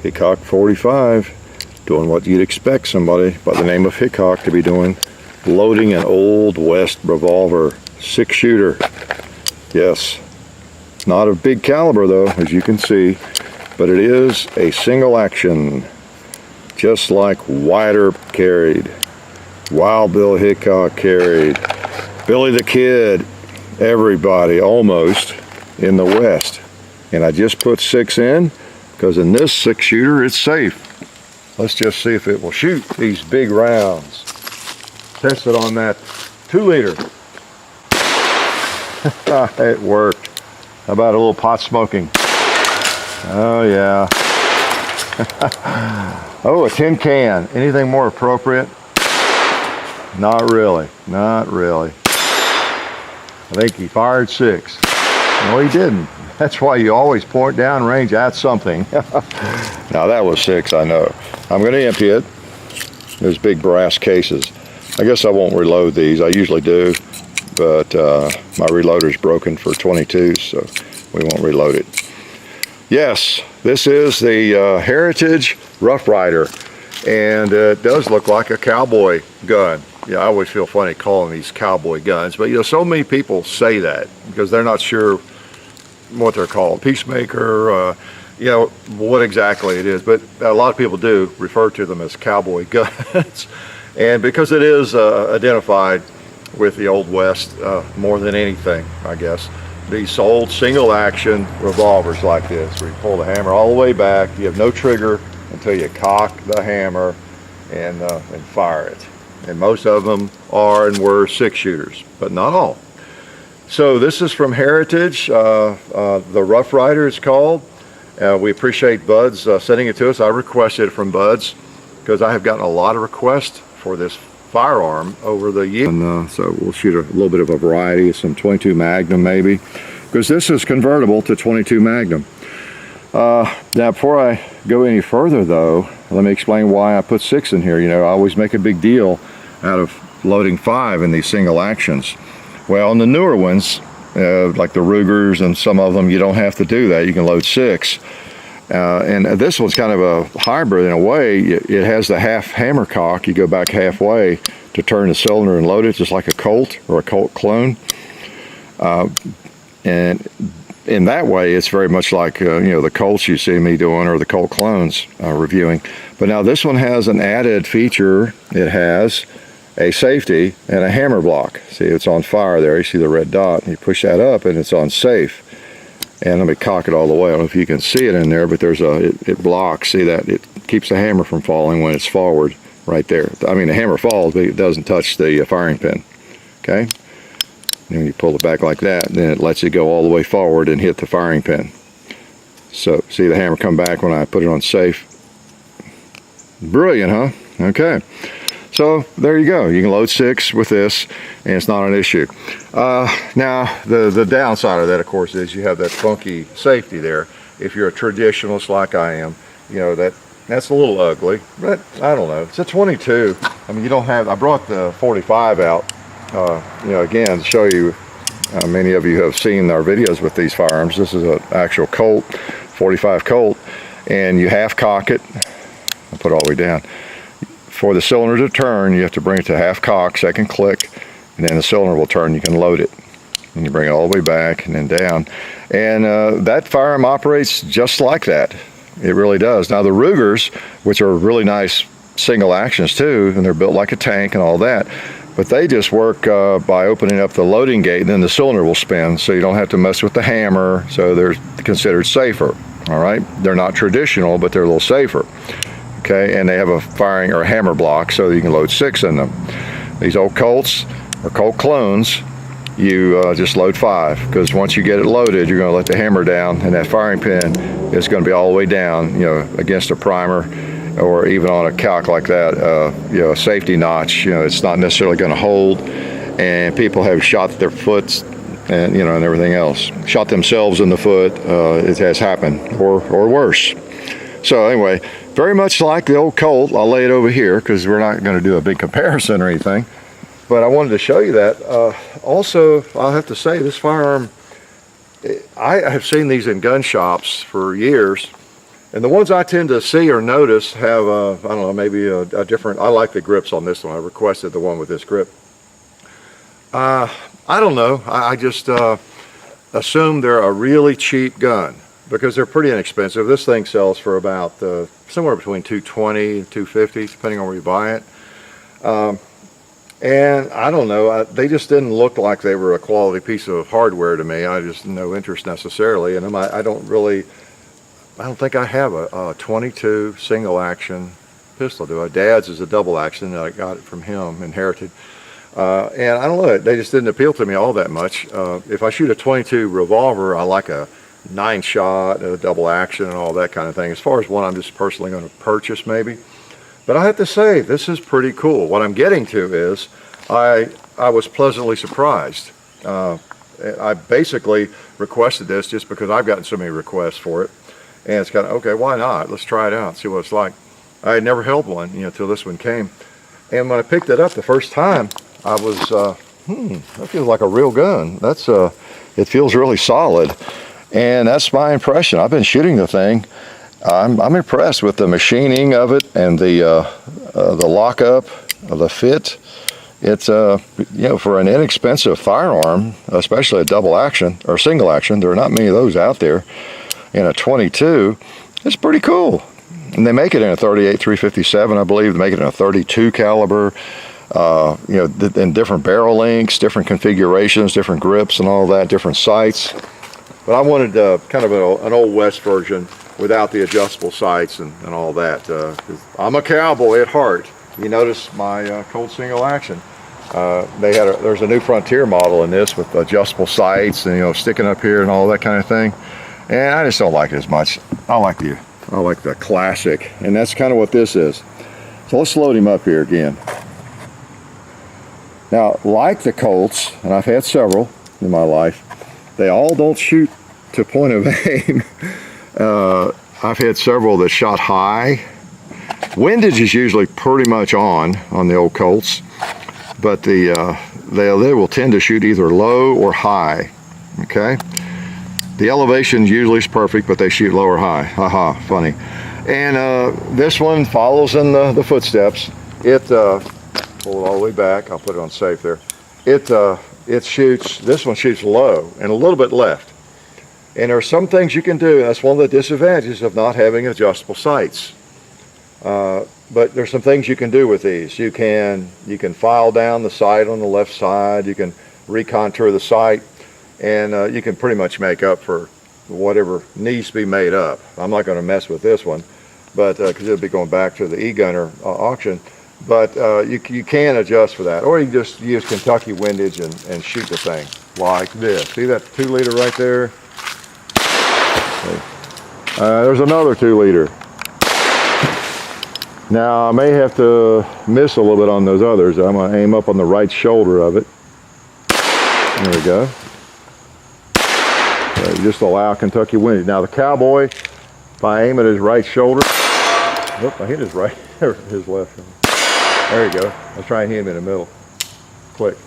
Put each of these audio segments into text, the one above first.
Hickok 45, doing what you'd expect somebody by the name of Hickok to be doing, loading an Old West revolver, 6-shooter. Yes, not a big caliber though, as you can see, but it is a single action, just like Wyatt Earp carried, Wild Bill Hickok carried, Billy the Kid, everybody almost in the West. And I just put 6 in because in this 6-shooter it's safe. Let's just see if it will shoot these big rounds. Test it on that 2-liter. It worked. How about a little pot smoking? Oh yeah. Oh, a tin can. Anything more appropriate? Not really. Not really. I think he fired 6. No, he didn't. That's why you always point down range at something. Now that was 6, I know. I'm going to empty it. There's big brass cases. I guess I won't reload these. I usually do, but my reloader's broken for 22s, so we won't reload it. Yes, this is the Heritage Rough Rider, and it does look like a cowboy gun. Yeah, I always feel funny calling these cowboy guns, but you know, so many people say that because they're not sure what they're called, peacemaker, you know, what exactly it is, but a lot of people do refer to them as cowboy guns. And because it is identified with the Old West more than anything, I guess, these sold single action revolvers like this, where you pull the hammer all the way back, you have no trigger until you cock the hammer and fire it. And most of them are and were 6-shooters, but not all. So this is from Heritage, the Rough Rider it's called. We appreciate Bud's sending it to us. I requested it from Bud's because I have gotten a lot of requests for this firearm over the years. And so we'll shoot a little bit of a variety, some 22 Magnum maybe, because this is convertible to 22 Magnum. Now before I go any further though, let me explain why I put 6 in here. You know, I always make a big deal out of loading 5 in these single actions. Well, in the newer ones, like the Rugers and some of them, you don't have to do that. You can load 6. And this one's kind of a hybrid in a way. It has the half hammer cock. You go back halfway to turn the cylinder and load it, just like a Colt or a Colt clone. And in that way, it's very much like you know, the Colts you see me doing or the Colt clones reviewing. But now this one has an added feature. It has a safety and a hammer block. See, it's on fire there. You see the red dot. And you push that up and it's on safe. And let me cock it all the way. I don't know if you can see it in there, but there's it blocks. See that? It keeps the hammer from falling when it's forward right there. I mean, the hammer falls, but it doesn't touch the firing pin. Okay? And when you pull it back like that, then it lets it go all the way forward and hit the firing pin. So, see the hammer come back when I put it on safe? Brilliant, huh? Okay. So there you go. You can load 6 with this, and it's not an issue. Now, the downside of that, of course, is you have that funky safety there. If you're a traditionalist like I am, you know, that's a little ugly, but I don't know. It's a 22. I mean, you don't have, I brought the 45 out, you know, again, to show you, many of you have seen our videos with these firearms. This is an actual Colt, 45 Colt, and you half cock it. I'll put it all the way down. For the cylinder to turn, you have to bring it to half cock, second click, and then the cylinder will turn. You can load it. And you bring it all the way back and then down. And that firearm operates just like that. It really does. Now the Rugers, which are really nice single actions too, and they're built like a tank and all that, but they just work by opening up the loading gate, and then the cylinder will spin, so you don't have to mess with the hammer, so they're considered safer. All right? They're not traditional, but they're a little safer. Okay, and they have a firing or a hammer block so you can load 6 in them. These old Colts or Colt clones, you just load 5, because once you get it loaded, you're going to let the hammer down, and that firing pin is going to be all the way down, you know, against a primer, or even on a calc like that, you know, a safety notch. You know, it's not necessarily going to hold, and people have shot their foots and, you know, and everything else, shot themselves in the foot. It has happened, or worse. So anyway, very much like the old Colt. I'll lay it over here because we're not going to do a big comparison or anything, but I wanted to show you that. Also, I'll have to say, this firearm, I have seen these in gun shops for years, And the ones I tend to see or notice have, I don't know, maybe a different, I like the grips on this one. I requested the one with this grip. I don't know. I just assume they're a really cheap gun because they're pretty inexpensive. This thing sells for about somewhere between $220 and $250, depending on where you buy it. And I don't know, they just didn't look like they were a quality piece of hardware to me. I just no interest necessarily in them. I don't think I have a 22 single action pistol, do I? Dad's is a double action, and I got it from him, inherited. And I don't know, they just didn't appeal to me all that much. If I shoot a 22 revolver, I like a 9-shot, a double action, and all that kind of thing. As far as one I'm just personally going to purchase, maybe. But I have to say, this is pretty cool. What I'm getting to is, I was pleasantly surprised. I basically requested this just because I've gotten so many requests for it. And it's kind of, okay, why not? Let's try it out, see what it's like. I had never held one, till this one came. And when I picked it up the first time, I was, that feels like a real gun. It feels really solid. And that's my impression. I've been shooting the thing. I'm impressed with the machining of it and the lockup, the fit. It's for an inexpensive firearm, especially a double action or single action. There are not many of those out there. In a 22, it's pretty cool. And they make it in a 38 357, I believe. They make it in a 32 caliber. In different barrel lengths, different configurations, different grips, and all that, different sights. But I wanted kind of an old West version without the adjustable sights and all that. 'Cause I'm a cowboy at heart. You notice my Colt single action. There's a new Frontier model in this with adjustable sights and sticking up here and all that kind of thing. And I just don't like it as much. I like the classic, and that's kind of what this is. So let's load him up here again. Now, like the Colts, and I've had several in my life, they all don't shoot to point of aim. I've had several that shot high. Windage is usually pretty much on the old Colts, but they will tend to shoot either low or high. Okay, the elevation usually is perfect, but they shoot low or high. Haha, funny. And this one follows in the footsteps. It pull it all the way back. I'll put it on safe there. It shoots. This one shoots low and a little bit left. And there are some things you can do. That's one of the disadvantages of not having adjustable sights. But there's some things you can do with these. You can file down the sight on the left side. You can recontour the sight, and you can pretty much make up for whatever needs to be made up. I'm not going to mess with this one, but because it'll be going back to the e-gunner auction. But you can adjust for that, or you can just use Kentucky windage and shoot the thing like this. See that 2-liter right there? There's another 2-liter. Now I may have to miss a little bit on those others. I'm going to aim up on the right shoulder of it. There we go. So you just allow Kentucky windage. Now the cowboy, if I aim at his right shoulder, whoop, I hit his right, his left shoulder. There you go. Let's try and hit him in the middle. Quick.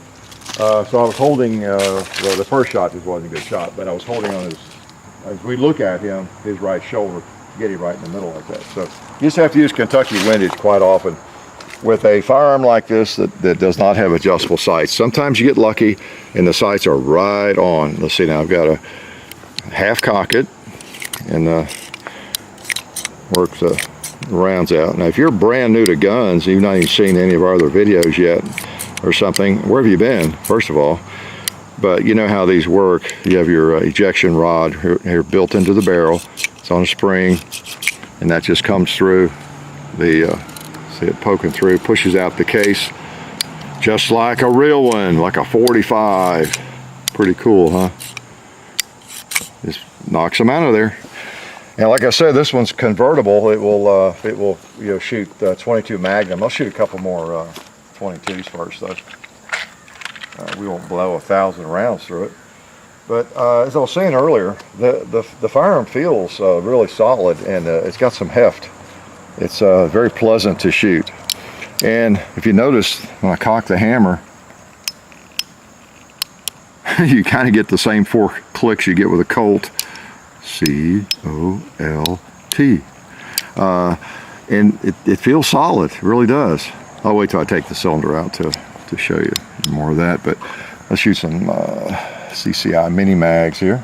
So I was holding, the first shot just wasn't a good shot, but I was holding on his, as we look at him, his right shoulder, get him right in the middle like that. So you just have to use Kentucky windage quite often with a firearm like this that does not have adjustable sights. Sometimes you get lucky and the sights are right on. Let's see now, I've got to half cock it and work the rounds out. Now if you're brand new to guns, you've not even seen any of our other videos yet or something, where have you been, first of all? But you know how these work. You have your ejection rod here built into the barrel. It's on a spring, and that just comes through the, see it poking through, pushes out the case, just like a real one, like a 45. Pretty cool, huh? Just knocks them out of there. And like I said, this one's convertible. It will shoot 22 Magnum. I'll shoot a couple more 22s first, though. We won't blow 1,000 rounds through it. But as I was saying earlier, the firearm feels really solid, and it's got some heft. It's very pleasant to shoot. And if you notice, when I cock the hammer, you kind of get the same 4 clicks you get with a Colt. C-O-L-T. guarantee. And it feels solid, it really does. I'll wait till I take the cylinder out to show you more of that, but let's shoot some CCI mini mags here.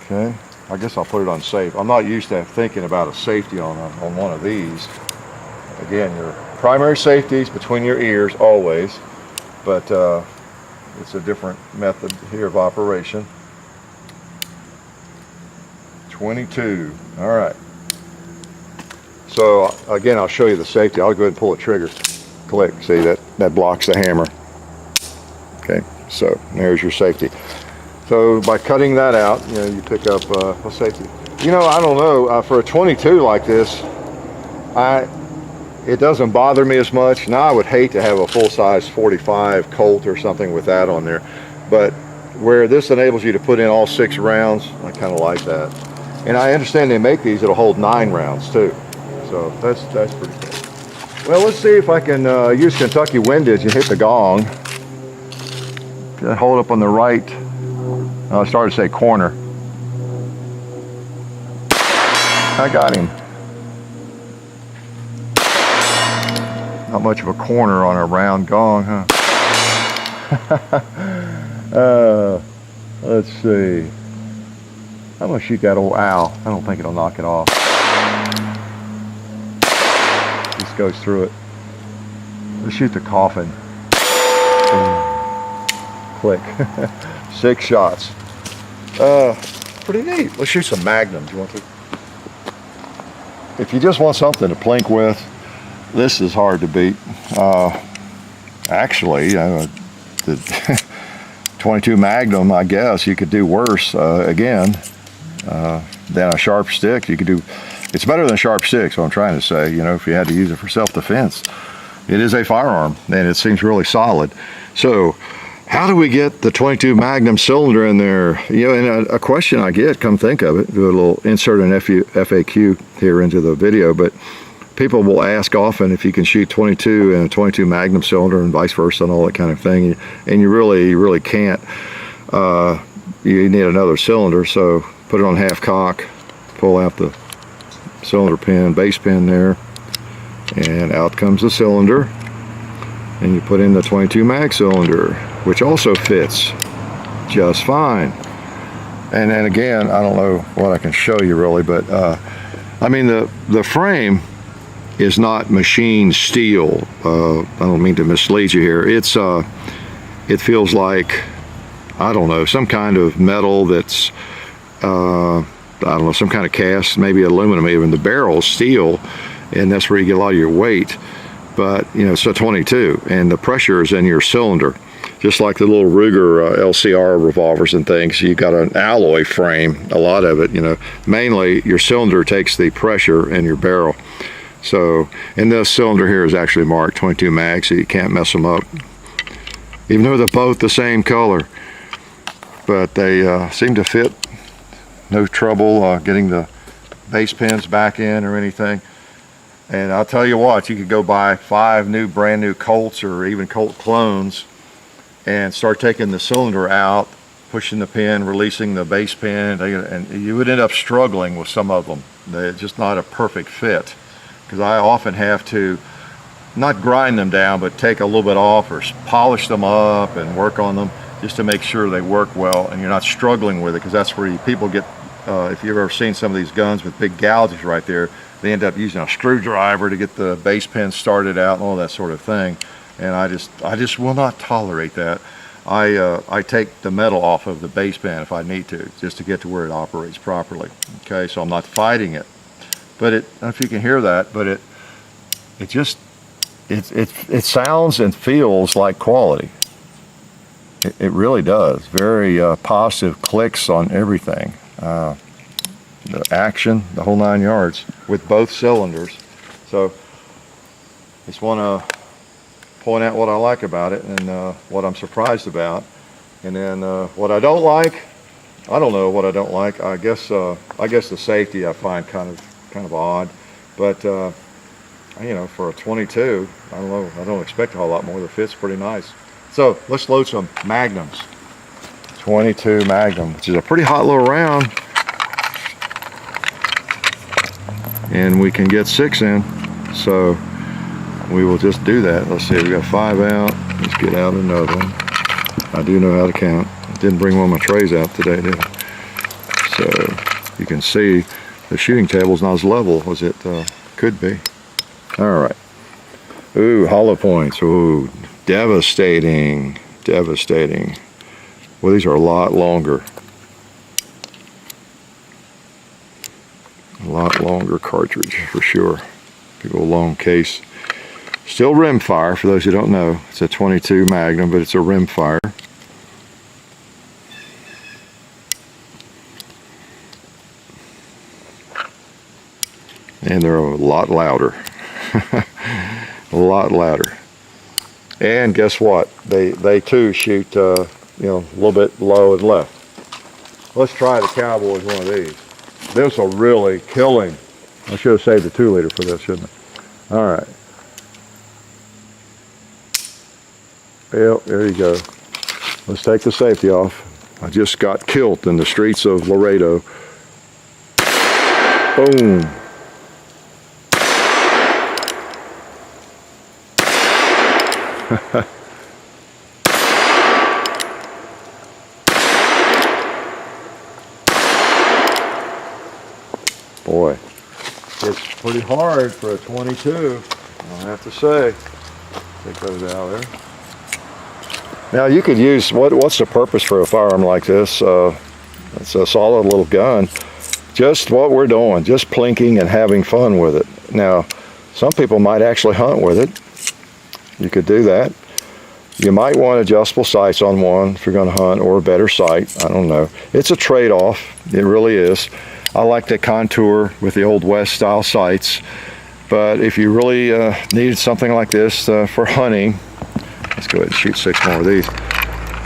Okay, I guess I'll put it on safe. I'm not used to thinking about a safety on one of these. Again, your primary safety is between your ears always, but it's a different method here of operation. 22, all right. So again, I'll show you the safety. I'll go ahead and pull the trigger. Click, see that blocks the hammer. Okay, so there's your safety. So by cutting that out, you know, you pick up a safety. You know, I don't know, for a 22 like this, it doesn't bother me as much. Now I would hate to have a full-size 45 Colt or something with that on there, but where this enables you to put in all 6 rounds, I kind of like that. And I understand they make these that'll hold 9 rounds too. So that's pretty cool. Well, let's see if I can use Kentucky windage and hit the gong. Hold up on the right. I started to say corner. I got him. Not much of a corner on a round gong, huh? Let's see. I'm gonna shoot that old owl. I don't think it'll knock it off. Just goes through it. Let's shoot the coffin. Click. 6 shots. Pretty neat. Let's shoot some Magnum. Do you want to? If you just want something to plink with, this is hard to beat. Actually, the 22 Magnum, I guess you could do worse again than a sharp stick. You could do. It's better than a sharp stick. So I'm trying to say, you know, if you had to use it for self-defense, it is a firearm, and it seems really solid. So, how do we get the 22 Magnum cylinder in there? You know, and a question I get, come think of it, do a little insert an FAQ here into the video, but people will ask often if you can shoot 22 in a 22 Magnum cylinder and vice versa and all that kind of thing, and you really can't. You need another cylinder, so put it on half cock, pull out the cylinder pin, base pin there, and out comes the cylinder, and you put in the 22 mag cylinder, which also fits just fine. And then again, I don't know what I can show you really, but I mean the frame is not machined steel. I don't mean to mislead you here. It's it feels like, I don't know, some kind of metal that's I don't know, some kind of cast, maybe aluminum even. The barrel's steel, and that's where you get a lot of your weight. But you know, it's a 22, and the pressure is in your cylinder. Just like the little Ruger LCR revolvers and things, you got an alloy frame, a lot of it, you know. Mainly your cylinder takes the pressure in your barrel. So, and this cylinder here is actually marked 22 mag, so you can't mess them up. Even though they're both the same color. But they seem to fit. No trouble getting the base pins back in or anything. And I'll tell you what, you could go buy 5 brand new Colts or even Colt clones and start taking the cylinder out, pushing the pin, releasing the base pin, and you would end up struggling with some of them. They're just not a perfect fit. Because I often have to not grind them down, but take a little bit off or polish them up and work on them just to make sure they work well and you're not struggling with it, because that's where people get, if you've ever seen some of these guns with big gouges right there, they end up using a screwdriver to get the base pin started out and all that sort of thing. And I just will not tolerate that. I take the metal off of the base pin if I need to, just to get to where it operates properly. Okay, so I'm not fighting it. But I don't know if you can hear that, but it sounds and feels like quality. It really does. Very positive clicks on everything. The action, the whole 9 yards with both cylinders. So just want to point out what I like about it and what I'm surprised about. And then what I don't like, I don't know what I don't like. I guess the safety I find kind of odd, but you know, for a 22, I don't know, I don't expect a whole lot more. The fit's pretty nice. So let's load some Magnums. 22 Magnum, which is a pretty hot little round. and we can get 6 in. So we will just do that. Let's see, we got 5 out. Let's get out another one. I do know how to count. I didn't bring one of my trays out today, did I? So you can see the shooting table's not as level as it could be. All right. Ooh, hollow points. Ooh, devastating, devastating. Well, these are a lot longer. A lot longer cartridge for sure. Big old long case. Still rimfire, for those who don't know. It's a 22 Magnum, but it's a rimfire. And they're a lot louder. A lot louder. And guess what? They too shoot you know, a little bit low and left. Let's try the Cowboy with one of these. This will really kill him. I should have saved the 2 liter for this, shouldn't I? All right. Well, there you go. Let's take the safety off. I just got killed in the streets of Laredo. Boom. Boy, it's pretty hard for a 22, I have to say. Take those out there. Now you could use, what's the purpose for a firearm like this? It's a solid little gun. Just what we're doing, just plinking and having fun with it. Now, some people might actually hunt with it. You could do that. You might want adjustable sights on one if you're going to hunt, or a better sight. I don't know. It's a trade-off. It really is. I like the contour with the old West style sights. But if you really needed something like this for hunting, let's go ahead and shoot 6 more of these.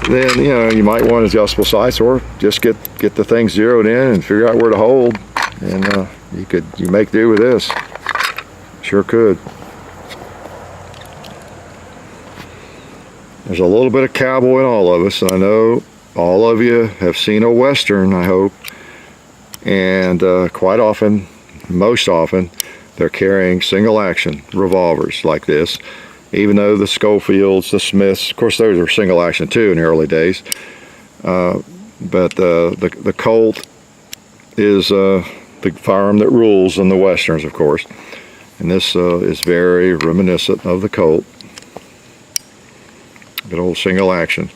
Then, you know, you might want adjustable sights, or just get the thing zeroed in and figure out where to hold. And you make do with this. Sure could. There's a little bit of cowboy in all of us. I know all of you have seen a Western, I hope. And quite often, most often, they're carrying single action revolvers like this. Even though the Schofields, the Smiths, of course those were single action too in the early days. But the Colt is the firearm that rules in the Westerns, of course. And this is very reminiscent of the Colt. Good old single action.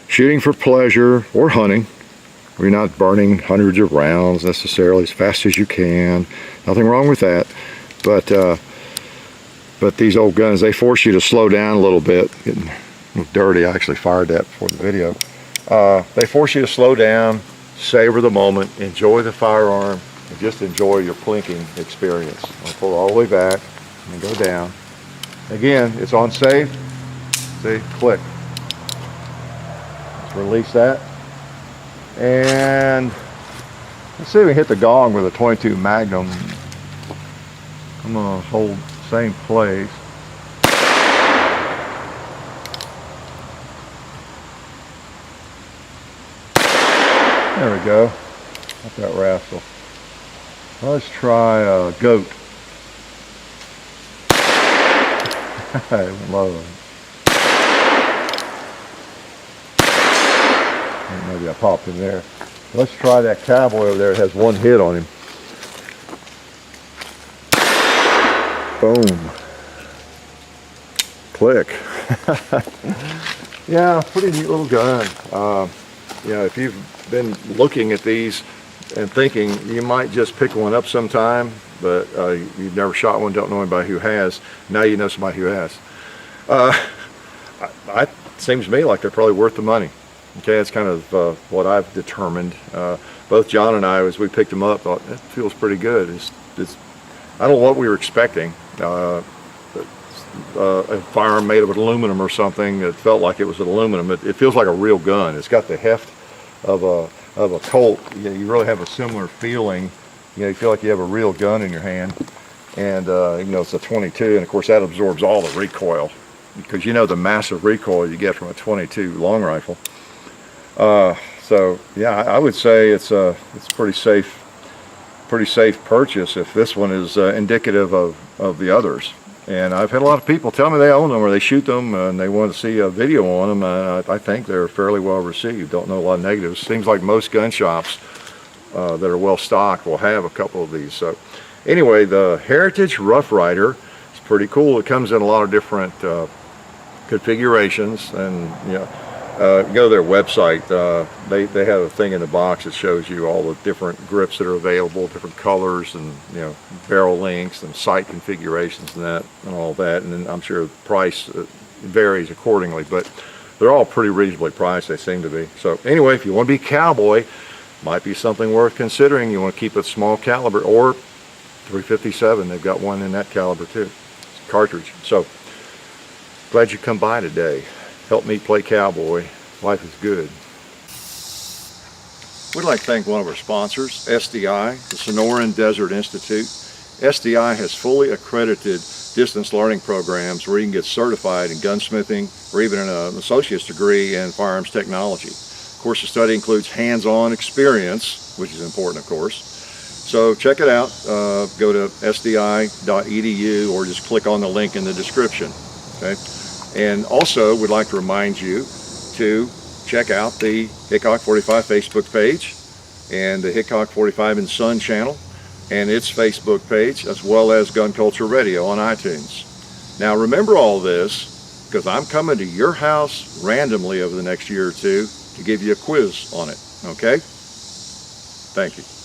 Shooting for pleasure or hunting. You're not burning hundreds of rounds necessarily as fast as you can. Nothing wrong with that. But these old guns, they force you to slow down a little bit. Getting a little dirty. I actually fired that before the video. They force you to slow down, savor the moment, enjoy the firearm, and just enjoy your plinking experience. I'll pull all the way back and go down. Again, it's on safe. See, click. Let's release that. And let's see if we can hit the gong with a 22 Magnum. I'm gonna hold same place. There we go. Got that rascal. Let's try a goat. Low. Maybe I popped him there. Let's try that cowboy over there. It has 1 hit on him. Boom. Click. Yeah, pretty neat little gun. You know, if you've been looking at these and thinking you might just pick one up sometime, but you've never shot one, don't know anybody who has, now you know somebody who has. It seems to me like they're probably worth the money. Okay, that's kind of what I've determined. Both John and I, as we picked them up, thought, it feels pretty good. I don't know what we were expecting. A firearm made of aluminum or something. It felt like it was aluminum. It feels like a real gun. It's got the heft of a Colt. You really have a similar feeling. You feel like you have a real gun in your hand. And even though it's a 22, and of course that absorbs all the recoil, because you know the massive recoil you get from a 22 long rifle. So yeah, I would say it's pretty safe pretty safe purchase if this one is indicative of the others. And I've had a lot of people tell me they own them or they shoot them and they want to see a video on them. I think they're fairly well received. Don't know a lot of negatives. Seems like most gun shops that are well stocked will have a couple of these. So anyway, the Heritage Rough Rider is pretty cool. It comes in a lot of different configurations, and go to their website. They have a thing in the box that shows you all the different grips that are available, different colors, and barrel lengths and sight configurations and all that. And then I'm sure the price varies accordingly, but they're all pretty reasonably priced, they seem to be. So anyway, if you want to be a cowboy, might be something worth considering. You want to keep it small caliber, or 357. They've got one in that caliber too, cartridge. So glad you come by today. Help me play cowboy. Life is good. We'd like to thank one of our sponsors, SDI, the Sonoran Desert Institute. SDI has fully accredited distance learning programs where you can get certified in gunsmithing or even an associate's degree in firearms technology. Of course, the study includes hands-on experience, which is important, of course. So check it out. Go to sdi.edu or just click on the link in the description. Okay? And also, we'd like to remind you to check out the Hickok 45 Facebook page and the Hickok 45 and Son channel and its Facebook page, as well as Gun Culture Radio on iTunes. Now remember all this, because I'm coming to your house randomly over the next year or two to give you a quiz on it, okay? Thank you.